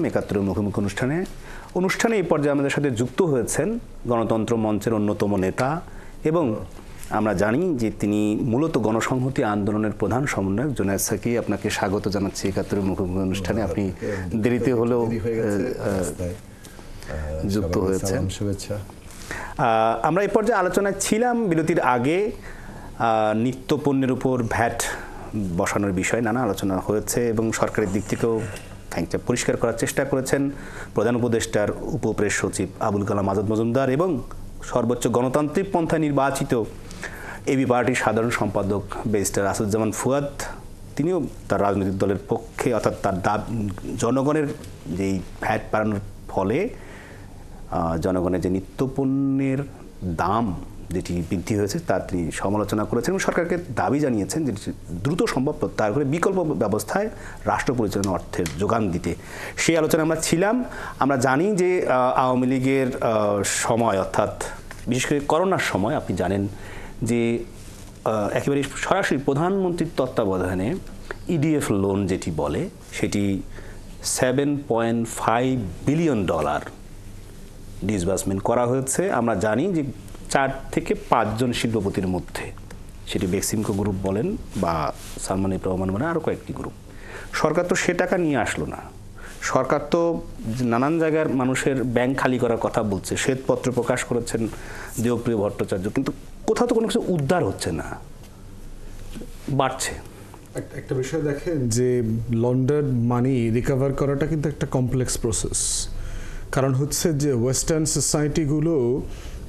একাত্তরের মুখোমুখি অনুষ্ঠানে এই পর্যায়ে আমাদের সাথে যুক্ত হয়েছেন গণতন্ত্র মঞ্চের অন্যতম নেতা এবং আমরা জানি যে তিনি মূলত গণসংহতি আন্দোলনের প্রধান সমন্বয়ক জুনায়েদ সাকি। আপনাকে স্বাগত জানাচ্ছি একাত্তরের মুখোমুখি অনুষ্ঠানে। আপনি দেরিতে হলেও যুক্ত হয়েছেন। শুভেচ্ছা। আমরা এই পর্যায়ে আলোচনায় ছিলাম বিরতির আগে নিত্য পণ্যের উপর ভ্যাট বসানোর বিষয়ে নানা আলোচনা হয়েছে এবং সরকারের দিক থেকেও খানিকটা পরিষ্কার করার চেষ্টা করেছেন প্রধান উপদেষ্টার উপপ্রেস সচিব আবুল কালাম আজাদ মজুমদার এবং সর্বোচ্চ গণতান্ত্রিক পন্থায় নির্বাচিত এবি পার্টির সাধারণ সম্পাদক ব্যারিস্টার আসাদুজ্জামান ফুয়াদ। তিনিও তার রাজনৈতিক দলের পক্ষে, অর্থাৎ তার জনগণের যেই ভ্যাট বাড়ানোর ফলে জনগণের যে নিত্যপণ্যের দাম যেটি বৃদ্ধি হয়েছে তার তিনি সমালোচনা করেছেন এবং সরকারকে দাবি জানিয়েছেন যে দ্রুত সম্ভব প্রত্যাহার করে বিকল্প ব্যবস্থায় রাষ্ট্র পরিচালনা অর্থের যোগান দিতে। সেই আলোচনায় আমরা ছিলাম। আমরা জানি যে আওয়ামী লীগের সময়, অর্থাৎ বিশেষ করে করোনার সময় আপনি জানেন যে একেবারে সরাসরি প্রধানমন্ত্রীর তত্ত্বাবধানে ইডিএফ লোন যেটি বলে সেটি $7.5 বিলিয়ন ডিসবার্সমেন্ট করা হয়েছে। আমরা জানি যে 4 থেকে 5 জন শিল্পপতির মধ্যে, সেটি বেক্সিমকো গ্রুপ বলেন বা সালমান এফ রহমান বলেন, আরও কয়েকটি গ্রুপ। সরকার তো সে টাকা নিয়ে আসলো না। সরকার তো নানান জায়গার মানুষের ব্যাংক খালি করার কথা বলছে, শ্বেতপত্র প্রকাশ করেছেন দেবপ্রিয় ভট্টাচার্য, কিন্তু কোথাও তো কোনো কিছু উদ্ধার হচ্ছে না, বাড়ছে। একটা বিষয় দেখেন যে লন্ডন মানি রিকভার করাটা কিন্তু একটা কমপ্লেক্স প্রসেস। কারণ হচ্ছে যে ওয়েস্টার্ন সোসাইটিগুলো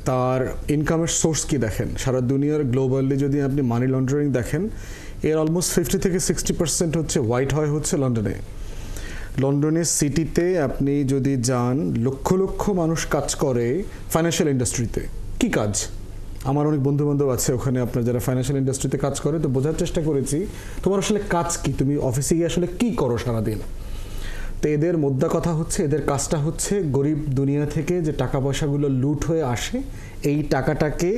তার ইনকামের সোর্স কি দেখেন, সারা দুনিয়ার গ্লোবালি যদি আপনি মানি লন্ডারিং দেখেন, এর অলমোস্ট 50 থেকে 60% হচ্ছে হোয়াইট হয় হচ্ছে লন্ডনে। লন্ডনের সিটিতে আপনি যদি যান, লক্ষ লক্ষ মানুষ কাজ করে ফাইন্যান্সিয়াল ইন্ডাস্ট্রিতে। কি কাজ? আমার অনেক বন্ধু বান্ধব আছে ওখানে, আপনার যারা ফাইন্যান্সিয়াল ইন্ডাস্ট্রিতে কাজ করে, তো বোঝার চেষ্টা করেছি তোমার আসলে কাজ কি, তুমি অফিসে গিয়ে আসলে কি করো সারাদিন। তো এদের মোদ্দা কথা হচ্ছে, এদের কাজটা হচ্ছে গরিব দুনিয়া থেকে যে টাকা পয়সাগুলো লুট হয়ে আসে, এই টাকাটাকে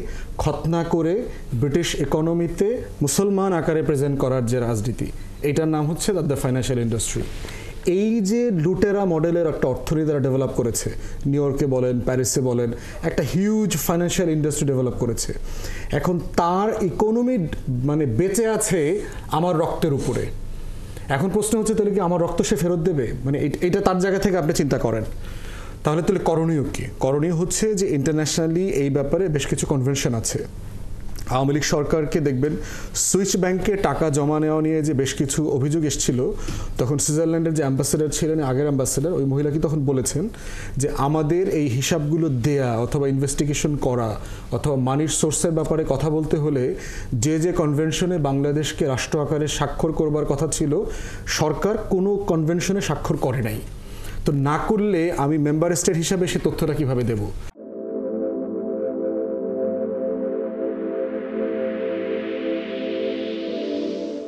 খতনা করে ব্রিটিশ ইকোনমিতে মুসলমান আকারে প্রেজেন্ট করার যে রাজনীতি, এইটার নাম হচ্ছে দ্য ফাইন্যান্সিয়াল ইন্ডাস্ট্রি। এই যে লুটেরা মডেলের একটা অর্থনীতি তারা ডেভেলপ করেছে, নিউ ইয়র্কে বলেন, প্যারিসে বলেন, একটা হিউজ ফাইন্যান্সিয়াল ইন্ডাস্ট্রি ডেভেলপ করেছে। এখন তার ইকোনমি মানে বেঁচে আছে আমার রক্তের উপরে। এখন প্রশ্ন হচ্ছে তাহলে কি আমার রক্ত সে ফেরত দেবে? মানে এটা তার জায়গা থেকে আপনি চিন্তা করেন। তাহলে করণীয় কি? করণীয় হচ্ছে যে ইন্টারন্যাশনালি এই ব্যাপারে বেশ কিছু কনভেনশন আছে। আওয়ামী লীগ সরকারকে দেখবেন সুইস ব্যাংকে টাকা জমা নেওয়া নিয়ে যে বেশ কিছু অভিযোগ এসেছিল, তখন সুইজারল্যান্ডের যে অ্যাম্বাসেডর ছিলেন, আগের অ্যাম্বাসেডর, ওই মহিলা কি তখন বলেছেন যে আমাদের এই হিসাবগুলো দেয়া অথবা ইনভেস্টিগেশন করা অথবা মানির সোর্সের ব্যাপারে কথা বলতে হলে যে কনভেনশনে বাংলাদেশকে রাষ্ট্র আকারে স্বাক্ষর করবার কথা ছিল, সরকার কোনো কনভেনশনে স্বাক্ষর করে নাই। তো না করলে আমি মেম্বার স্টেট হিসাবে সে তথ্যটা কিভাবে দেব?